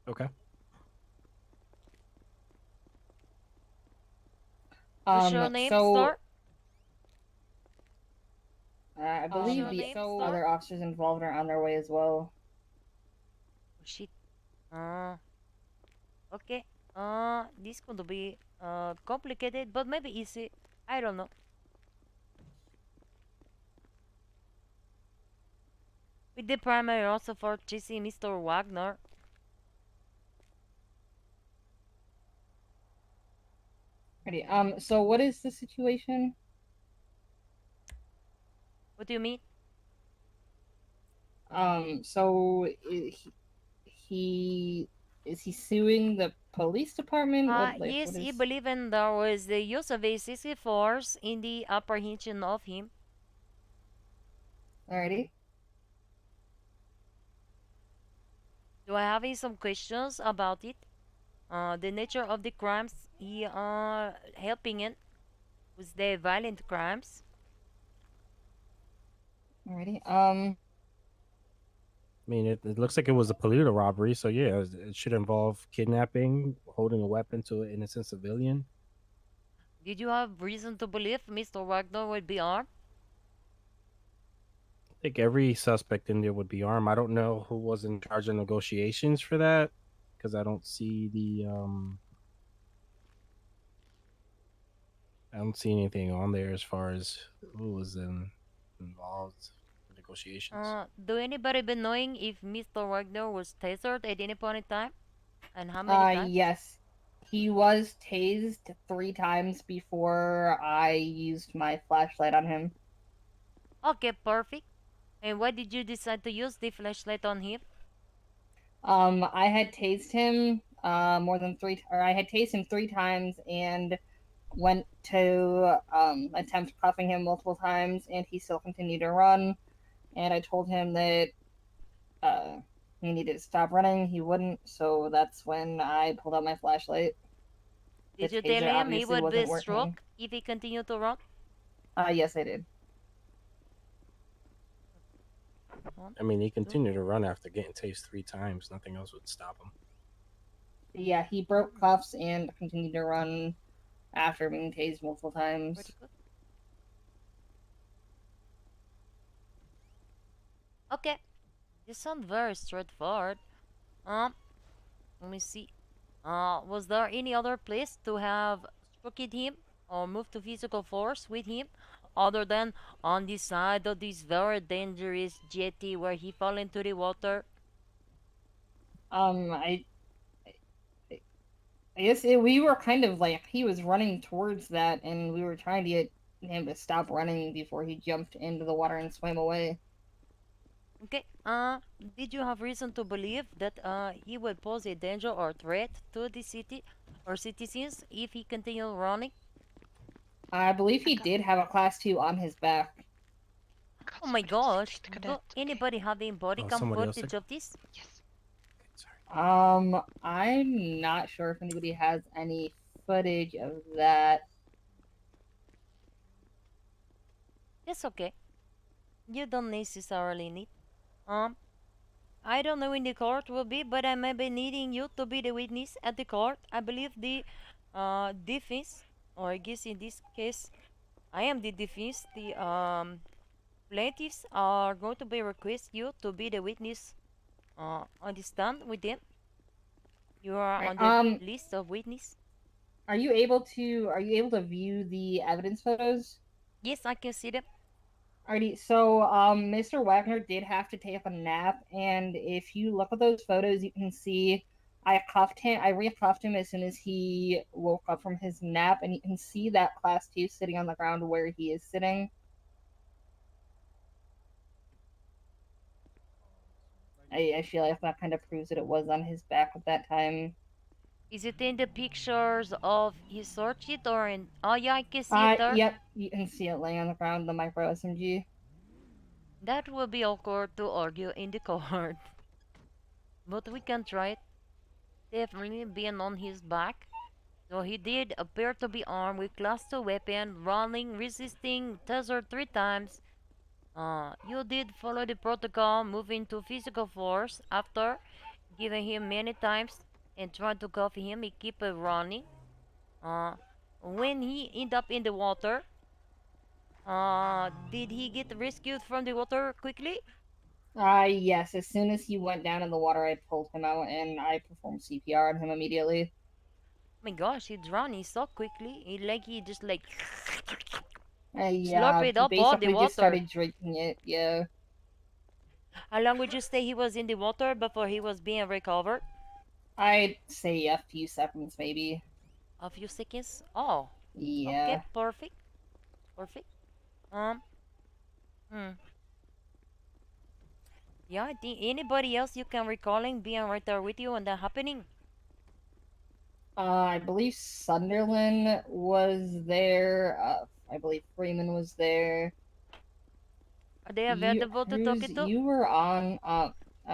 Okay. What's your name, So sir? I What's believe your the name, sir? other officers involved are on their way as well. Oh, shit. Uh, okay. This could be complicated, but maybe easy. I don't know. With the primary also for chasing Mr. Wagner. Ready. So what is the situation? What do you mean? So he is he suing the police department? What Yes, he is? believed in there was the use of a CC force in the apprehension of him. Alrighty. Do I have some questions about it? The nature of the crimes he helping in was the violent crimes. Alrighty. I mean, it looks like it was a polluter robbery, so yeah, it should involve kidnapping, holding a weapon to an innocent civilian. Did you have reason to believe Mr. Wagner would be armed? I think every suspect in there would be armed. I don't know who was in charge of negotiations for that because I don't see anything on there as far as who was involved in negotiations. Do anybody been knowing if Mr. Wagner was tasered at any point in time? And how many times? Yes. He was tased 3 times before I used my flashlight on him. Okay, perfect. And why did you decide to use the flashlight on him? I had tased him more than or I had tased him 3 times and went to attempt cuffing him multiple times, and he still continued to run. And I told him that uh, he needed to stop running. He wouldn't, so that's when I pulled out my flashlight. The Did you tell taser him he obviously would be wasn't working. struck if he continued to run? Yes, I did. One, I mean, he two. continued to run after getting tased 3 times. Nothing else would stop him. Yeah, he broke cuffs and continued to run after being tased multiple Pretty times. good. Okay, this sounds very straightforward. Um, Let me see. Was there any other place to have struck at him or moved to physical force with him other than on the side of this very dangerous jetty where he fell into the water? Um, I, I guess we were kind of like he was running towards that, and we were trying to get him to stop running before he jumped into the water and swam away. Okay. Did you have reason to believe that he would pose a danger or threat to the city or citizens if he continued running? I believe I he got, did have a class 2 on his back. I got Oh my somebody to gosh! sit Do cadet. Okay. anybody have a body Oh, cam somebody else footage took. of this? Yes. Okay, sorry. I'm not sure if anybody has any footage of that. It's okay. You don't necessarily need. Um, I don't know when the court will be, but I may be needing you to be the witness at the court. I believe the defense, or I guess in this case, I am the defense. The plaintiffs are going to be request you to be the witness on the stand with them. You are Right. on the list of witness. Are you able to view the evidence photos? Yes, I can see them. Alrighty, so Mr. Wagner did have to take a nap, and if you look at those photos, you can see I cuffed him. I recuffed him as soon as he woke up from his nap, and you can see that class 2 sitting on the ground where he is sitting. I feel like that kind of proves that it was on his back at that time. Is it in the pictures of his search sheet or in? Oh yeah, I can see it there. Yep, you can see it laying on the ground, the micro SMG. That will be awkward to argue in the court, but we can try it. Definitely being on his back. So he did appear to be armed with class 2 weapon, running, resisting, tasered 3 times. You did follow the protocol, moving to physical force after giving him many times and trying to cuff him. He keep running. Uh, when he end up in the water, did he get rescued from the water quickly? Yes, as soon as he went down in the water, I pulled him out and I performed CPR on him immediately. Oh my gosh, he drowning so quickly. He just like Yeah, slurped he up all the basically just water. started drinking it, yeah. How long would you say he was in the water before he was being recovered? I'd say a few seconds, maybe. A few seconds. Oh, okay, Yeah. perfect, perfect. Um, hmm. Yeah, I think anybody else you can recalling being right there with you and that happening? I believe Sunderland was there. I believe Freeman was there. Are they available to talk it to? You were on.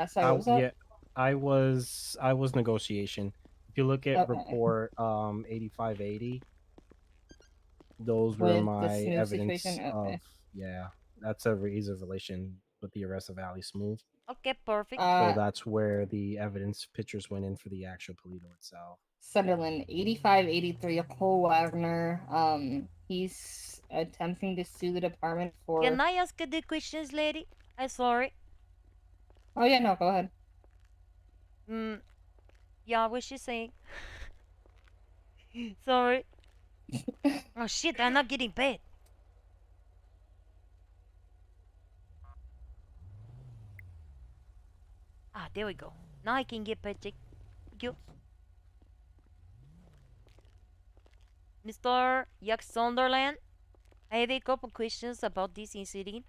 Sorry, what was that? Yeah, I was negotiation. If you look at Okay, report 8580, those were with the my smooth situation. evidence Okay. of, yeah, that's a easy relation with the arrest of Ali Smooth. Okay, perfect. So Uh, that's where the evidence pictures went in for the actual Polito itself. Sunderland, 8583, Cole Wagner. He's attempting to sue the department Can for. I ask you the questions, lady? I'm sorry. Oh yeah, no, go ahead. Hmm. Yeah, what's she saying? Sorry. Oh shit, I'm not getting paid. Ah, there we go. Now I can get paid. Thank you. Mr. Yak Sunderland, I have a couple questions about this incident.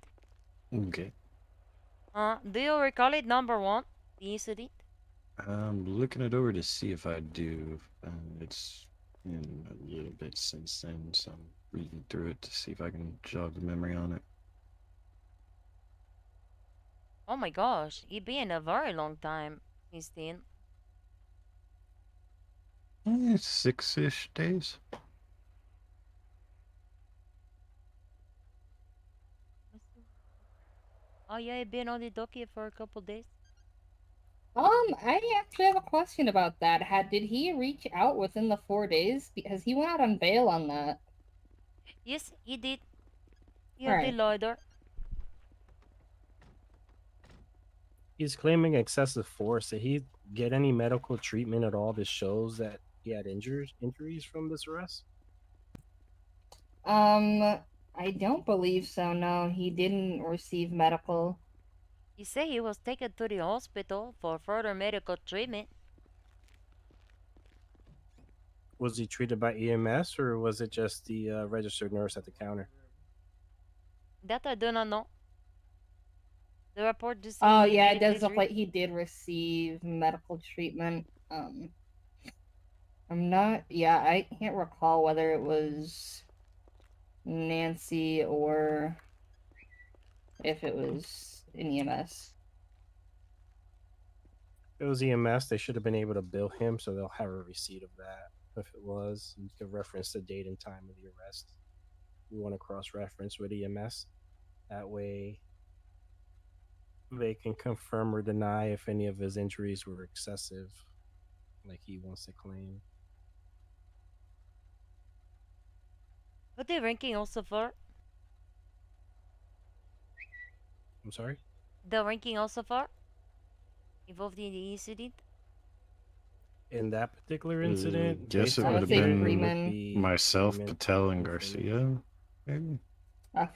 Okay. Do you recall it, number one, the incident? I'm looking it over to see if I do. It's been a little bit since then, so I'm reading through it to see if I can jog the memory on it. Oh my gosh, it been a very long time since then. 6-ish days. Oh yeah, it been on the docket for a couple days. I actually have a question about that. Did he reach out within the 4 days? Because he went out on bail on that. Yes, he did. You All have the right. lawyer. He's claiming excessive force. Did he get any medical treatment at all that shows that he had injuries from this arrest? I don't believe so. No, he didn't receive medical. He said he was taken to the hospital for further medical treatment. Was he treated by EMS or was it just the registered nurse at the counter? That I do not know. The report just say Oh he yeah, it immediately does look treat. like he did receive medical treatment. I'm not. Yeah, I can't recall whether it was Nancy or if it was an EMS. If it was EMS, they should have been able to bill him, so they'll have a receipt of that. If it was, you could reference the date and time of the arrest. We want to cross reference with EMS. That way, they can confirm or deny if any of his injuries were excessive, like he wants to claim. But the ranking also for I'm sorry? the ranking also for involved in the incident. In that particular incident, Guess based it I on would would have say here, it been would Freeman. be myself, Freeman Patel, and and Freeman. Garcia. Maybe.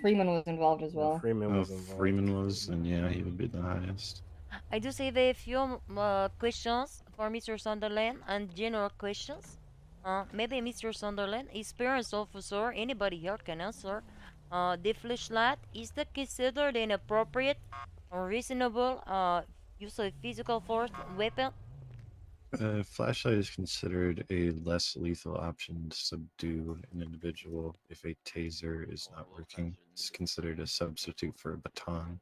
Freeman was involved as well. Freeman Oh, was involved. Freeman was, and yeah, he would be the highest. I do save a few questions for Mr. Sunderland and general questions. Maybe Mr. Sunderland, experienced officer, anybody here can answer. The flashlight, is that considered an appropriate or reasonable use of physical force weapon? Flashlight is considered a less lethal option to subdue an individual if a taser is not working. It's considered a substitute for a baton.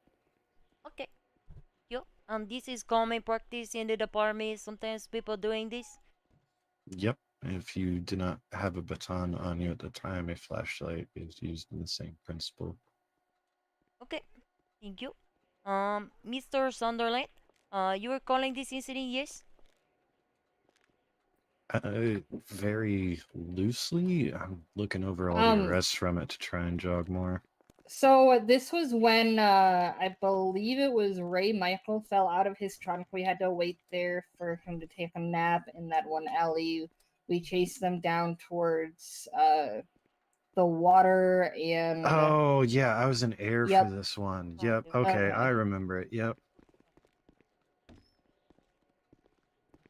Okay, you. And this is common practice in the department. Sometimes people doing this. Yep. If you do not have a baton on you at the time, a flashlight is used in the same principle. Okay, thank you. Mr. Sunderland, you were calling this incident, yes? Very loosely. I'm looking over all the arrests from it to try and jog more. So this was when I believe it was Ray Michael fell out of his trunk. We had to wait there for him to take a nap in that one alley. We chased them down towards the water and Oh yeah, I was in air Yep. for this one. Yep. Okay, I remember it. Yep.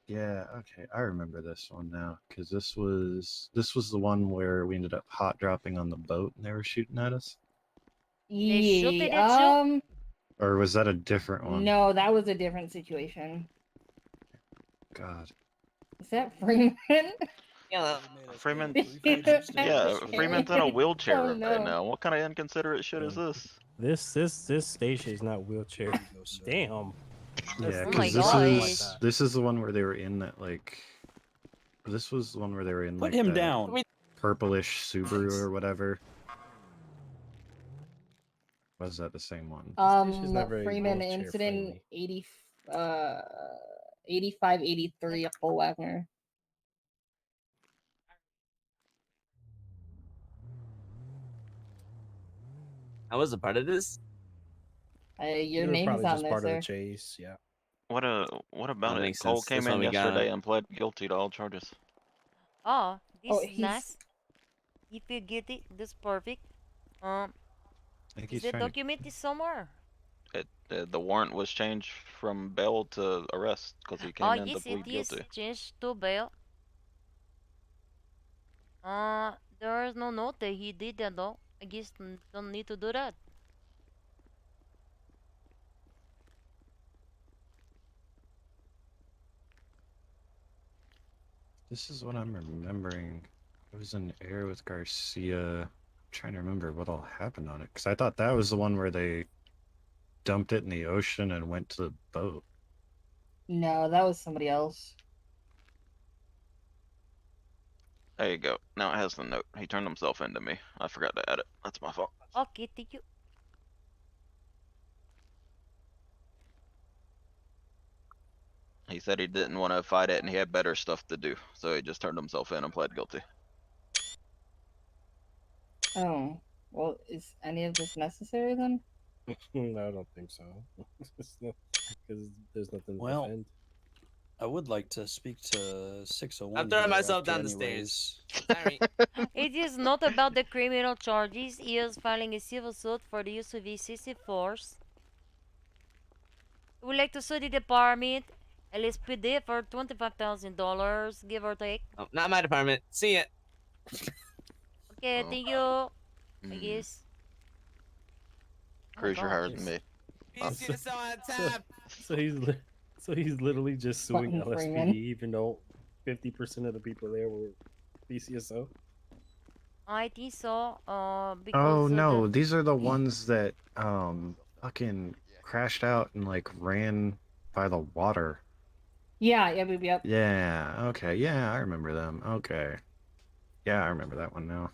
Yeah, okay, I remember this one now because this was the one where we ended up hot dropping on the boat and they were shooting at us. They shooted at you? Or was that a different one? No, that was a different situation. God. Is that Freeman? Yeah, Freeman. Yeah, Freeman's in a wheelchair Oh, right no. now. What kind of inconsiderate shit is this? This station is not wheelchair. Damn. Yeah, Oh my because this is the one where they were in that like. This was the one where they were in Put like him that down. purplish Subaru or whatever. Was that the same one? Freeman incident 8583 Full Wagner. I was a part of this. Your You were name's probably on just there, part of sir. the chase. Yeah. What about That it? makes Cole sense. came That's in when we got- yesterday and pled guilty to all charges. Oh, this Oh, is he's- nice. You feel guilty? This is perfect. I think Is he's the trying to. document is somewhere? The warrant was changed from bail to arrest because he came Oh, in to yes, plead it is guilty. changed to bail. There is no note that he did that though. I guess don't need to do that. This is what I'm remembering. I was in air with Garcia. I'm trying to remember what all happened on it because I thought that was the one where they dumped it in the ocean and went to the boat. No, that was somebody else. There you go. Now it has the note. He turned himself into me. I forgot to add it. That's my fault. Okay, thank you. He said he didn't want to fight it and he had better stuff to do, so he just turned himself in and pled guilty. Oh, well, is any of this necessary then? No, I don't think so. Because there's nothing to Well, defend. I would like to speak to 601. I'm throwing here myself after down the anyways. Sorry. It is not about the criminal charges. He is filing a civil suit for the use of excessive force. We would like to sue the department, LSPD, for $25,000, give or take. Oh, not my department. See ya. Okay, Oh. thank you. I guess. Cruz, you're God. higher than me. So he's literally just suing Fucking LSPD, Freeman. even though 50% of the people there were BCSO. I think so. Because Oh of no, the- these are the ones that fucking crashed out and like ran by the water. Yeah, yep. Yeah, okay, yeah, I remember them. Okay. Yeah, I remember that one now.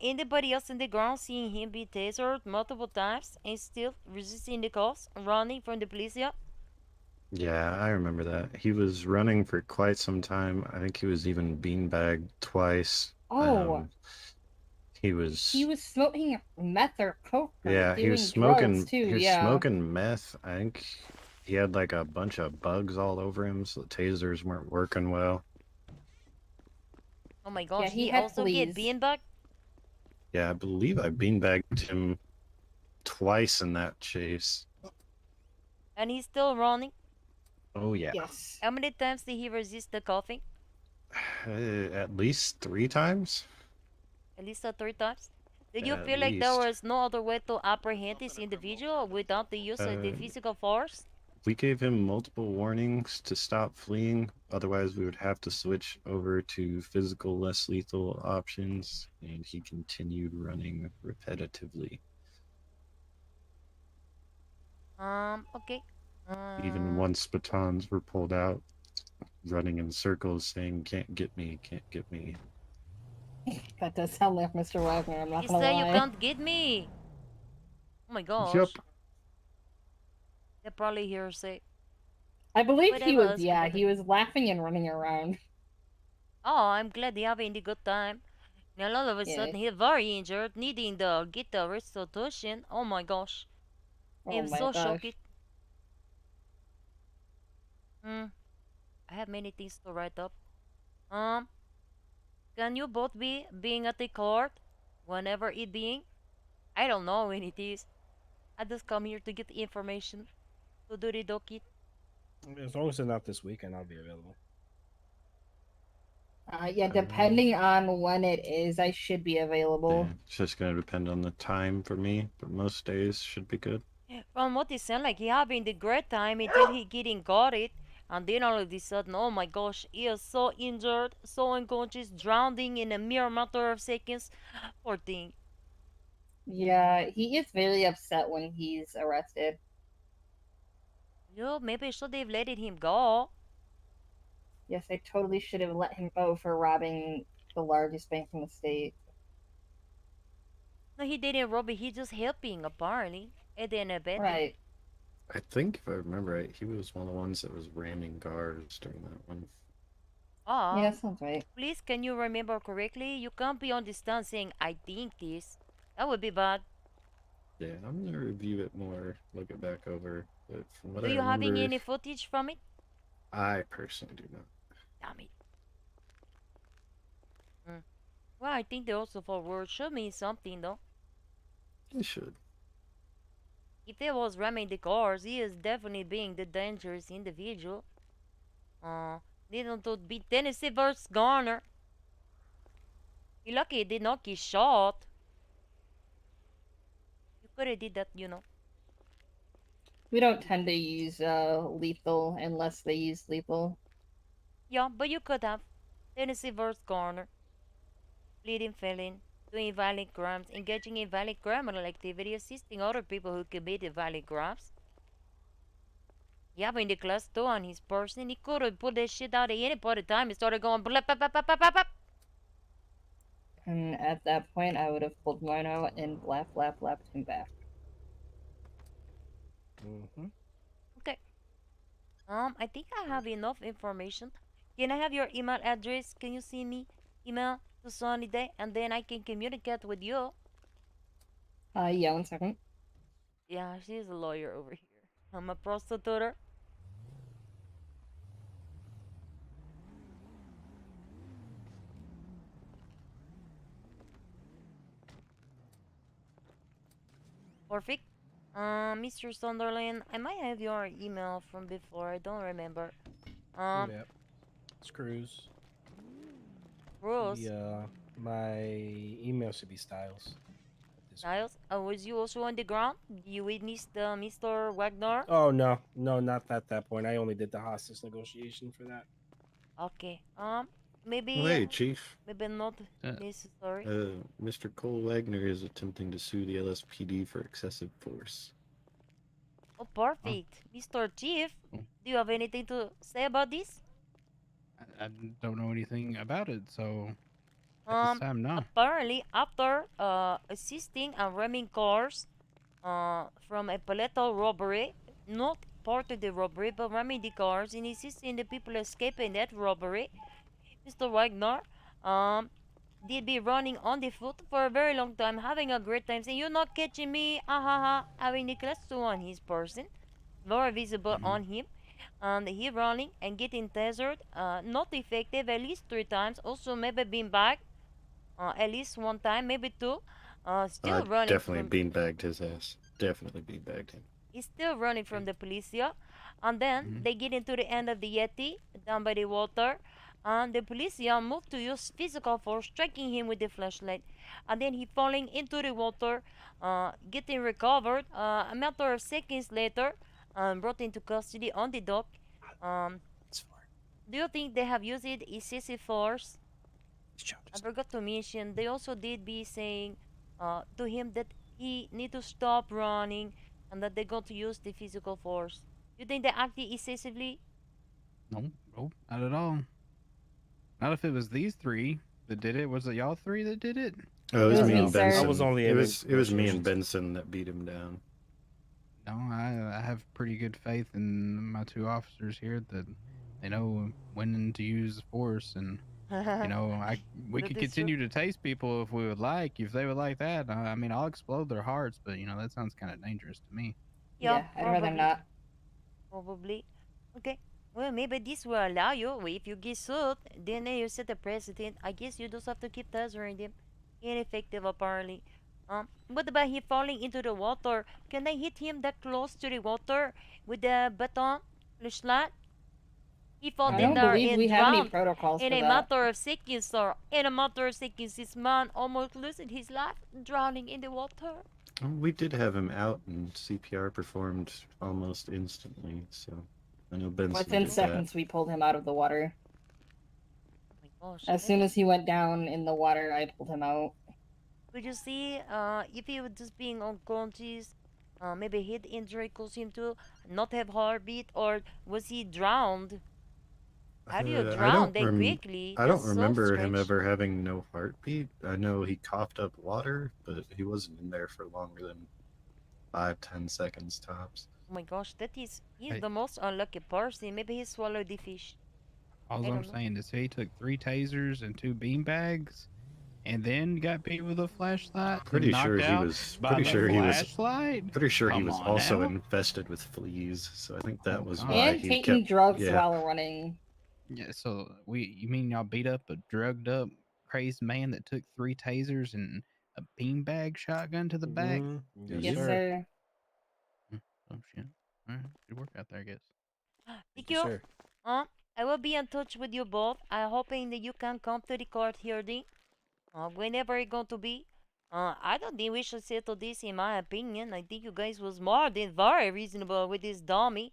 Anybody else in the ground seeing him be tasered multiple times and still resisting the calls, running from the police? Yeah. Yeah, I remember that. He was running for quite some time. I think he was even beanbagged twice. Oh, he was smoking meth or coke. Or yeah, he doing was smoking drugs too. he was Yeah. smoking meth. I think he had like a bunch of bugs all over him, so the tasers weren't working well. Oh my gosh, he he had also get fleas. beanbag? Yeah, I believe I beanbagged him twice in that chase. And he's still running? Oh yeah. Yes. How many times did he resist the coughing? At least 3 times. At least 3 times? Did you At feel like there least. was no other way to apprehend this individual without the use of the physical force? We gave him multiple warnings to stop fleeing, otherwise we would have to switch over to physical, less lethal options, and he continued running repetitively. Okay. Even once batons were pulled out, running in circles saying, "Can't get me, can't get me." That does sound like Mr. Wagner, I'm not He gonna said you lie. can't get me. Oh my gosh. Yup. They probably hear say. I believe he Whatever was, else yeah, about he it. was laughing and running around. Oh, I'm glad they're having a good time. And all of a Yeah. sudden, he's very injured, needing to get the restitution. Oh my gosh. Oh I'm my so gosh. shocked. Hmm. I have many things to write up. Um, can you both be being at the court whenever it being? I don't know when it is. I just come here to get the information to do the docket. As long as it's not this weekend, I'll be available. Yeah, depending on when it is, I should be available. Yeah, it's just gonna depend on the time for me, but most days should be good. From what it sounds like, he having the great time until he getting got it, and then all of a sudden, oh my gosh, he is so injured, so unconscious, drowning in a mere matter of seconds. Poor thing. Yeah, he is very upset when he's arrested. Yo, maybe I should have let him go. Yes, I totally should have let him go for robbing the largest bank in the state. No, he didn't rob it. He just helping apparently, and then abetting. Right. I think if I remember right, he was one of the ones that was ramming cars during that one. Ah, Yeah, that sounds right. please, can you remember correctly? You can't be on the stand saying I think this. That would be bad. Yeah, I'm gonna review it more, look it back over. But from what Do I you having remember, any footage from it? I personally do not. Damn it. Well, I think the also forward should mean something though. It should. If he was ramming the cars, he is definitely being the dangerous individual. Didn't to be Tennessee versus Garner. He lucky he did not get shot. You could have did that, you know. We don't tend to use lethal unless they use lethal. Yeah, but you could have. Tennessee versus Garner. Pleading felon. Doing violent crimes. Engaging in violent criminal activity. Assisting other people who committed violent crimes. Yeah, but in the class 2 on his person, he could have pulled that shit out at any point of time and started going blap, blap, blap, blap, blap, blap. And at that point, I would have pulled mine out and lapped him back. Mm-hmm. Okay. I think I have enough information. Can I have your email address? Can you send me email to Sunny Day and then I can communicate with you? Yeah, 1 second. Yeah, she's a lawyer over here. I'm a prostitute. Perfect. Mr. Sunderland, I might have your email from before. I don't remember. Yep. It's Cruz. Rose. My email should be Styles. Niles, was you also on the ground? You witnessed Mr. Wagner? Oh no, not at that point. I only did the hostage negotiation for that. Okay. Maybe. Oh, hey, Chief. Maybe not necessary. Mr. Cole Wagner is attempting to sue the LSPD for excessive force. Oh, perfect. Mr. Chief, do you have anything to say about this? I don't know anything about it, so at this time, no. Apparently, after assisting and ramming cars from a paletal robbery, not part of the robbery, but ramming the cars and assisting the people escaping that robbery, Mr. Wagner did be running on the foot for a very long time, having a great time, saying, "You're not catching me, ah ha ha," having the class 2 on his person, very visible on him. And he running and getting tasered, not effective at least 3 times, also maybe being back at least 1 time, maybe 2. Still running Definitely from beanbagged his ass. Definitely beanbagged him. he's still running from the policia. And then they get into the end of the Yeti, down by the water. And the policia moved to use physical force, striking him with the flashlight. And then he falling into the water, getting recovered. A matter of seconds later, brought into custody on the dock. Do you think they have used excessive force? I forgot to mention, they also did be saying to him that he need to stop running and that they're going to use the physical force. You think they acted excessively? No, nope, not at all. Not if it was these three that did it. Was it y'all three that did it? Oh, it was was me me, and sir. Benson. I was only it in was me and negotiations. Benson that beat him down. No, I have pretty good faith in my two officers here that they know when to use force, and you know, we That could is true. continue to taste people if we would like, if they would like that. I mean, I'll explode their hearts, but you know, that sounds kind of dangerous to me. Yeah, I'd rather probably. not. Probably. Okay. Well, maybe this will allow you. If you get sued, then you set a precedent. I guess you just have to keep tasering them. Ineffective, apparently. What about him falling into the water? Can I hit him that close to the water with the baton, le slot? He fell I in don't there believe we and have any drowned protocols in for a that. matter of seconds, sir. In a matter of seconds, this man almost lost his life, drowning in the water. Oh, we did have him out, and CPR performed almost instantly. So I know Benson Within did seconds, we pulled him out of the water. Oh my gosh. As soon as he went down in the water, I pulled him out. Could you see if he was just being unconscious, maybe head injury caused him to not have heartbeat, or was he drowned? How do you that. drown that quickly? I don't That's so remember him strange. ever having no heartbeat. I know he coughed up water, but he wasn't in there for longer than 5-10 seconds tops. Oh my gosh, he's Hey. the most unlucky person. Maybe he swallowed the fish. All I I'm don't know. saying is he took 3 tasers and 2 bean bags, and then got beat with a flashlight. and Pretty knocked sure he out was. by Pretty the sure he was. flashlight. Pretty sure he Come was on also now. infested with fleas. So I think that Oh, was God. why And he taking kept. drugs Yeah. while running. Yeah, so you mean y'all beat up a drugged up, crazed man that took 3 tasers and a beanbag shotgun to the back? Mhm. Yes, Yes, sir. Oh shit! All right, good work out there, I guess. Thank you, you. sir. I will be in touch with you both. I'm hoping that you can come to the court hearing. Whenever it's going to be. I don't think we should settle this, in my opinion. I think you guys was more than very reasonable with this dummy.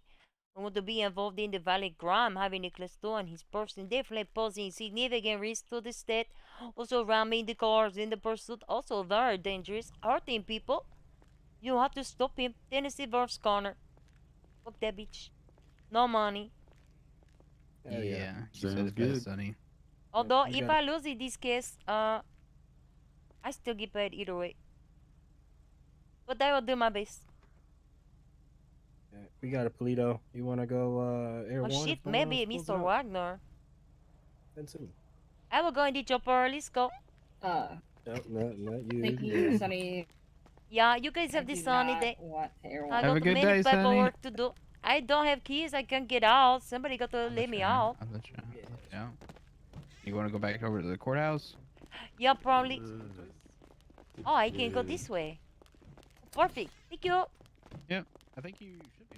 I want to be involved in the violent crime, having a class 2 on his person, definitely posing significant risk to the state. Also ramming the cars in the pursuit, also very dangerous, hurting people. You have to stop him. Tennessee versus Connor. Fuck that bitch. No money. Hell yeah. Yeah, you said Sounds it best, good. Sonny. Although, we if got I lose in this case, I still get paid either way. But I will do my best. We got a Polito. You want to go Air Oh 1? shit, if no one maybe else pulls Mr. it up? Wagner. Benson. I will go in the chopper. Let's go. No, not you. Thank you you, good. Sunny. Yeah, you guys I have this do sunny not day. want to air I one. Have a got good many day, Sonny. paperwork to do. I don't have keys. I can't get out. Somebody got to let me out. I'll let you out. I'll let you out. You want to go back over to the courthouse? Yeah, probably. Oh, I can go this way. Perfect. Thank you. Yep. I think you should.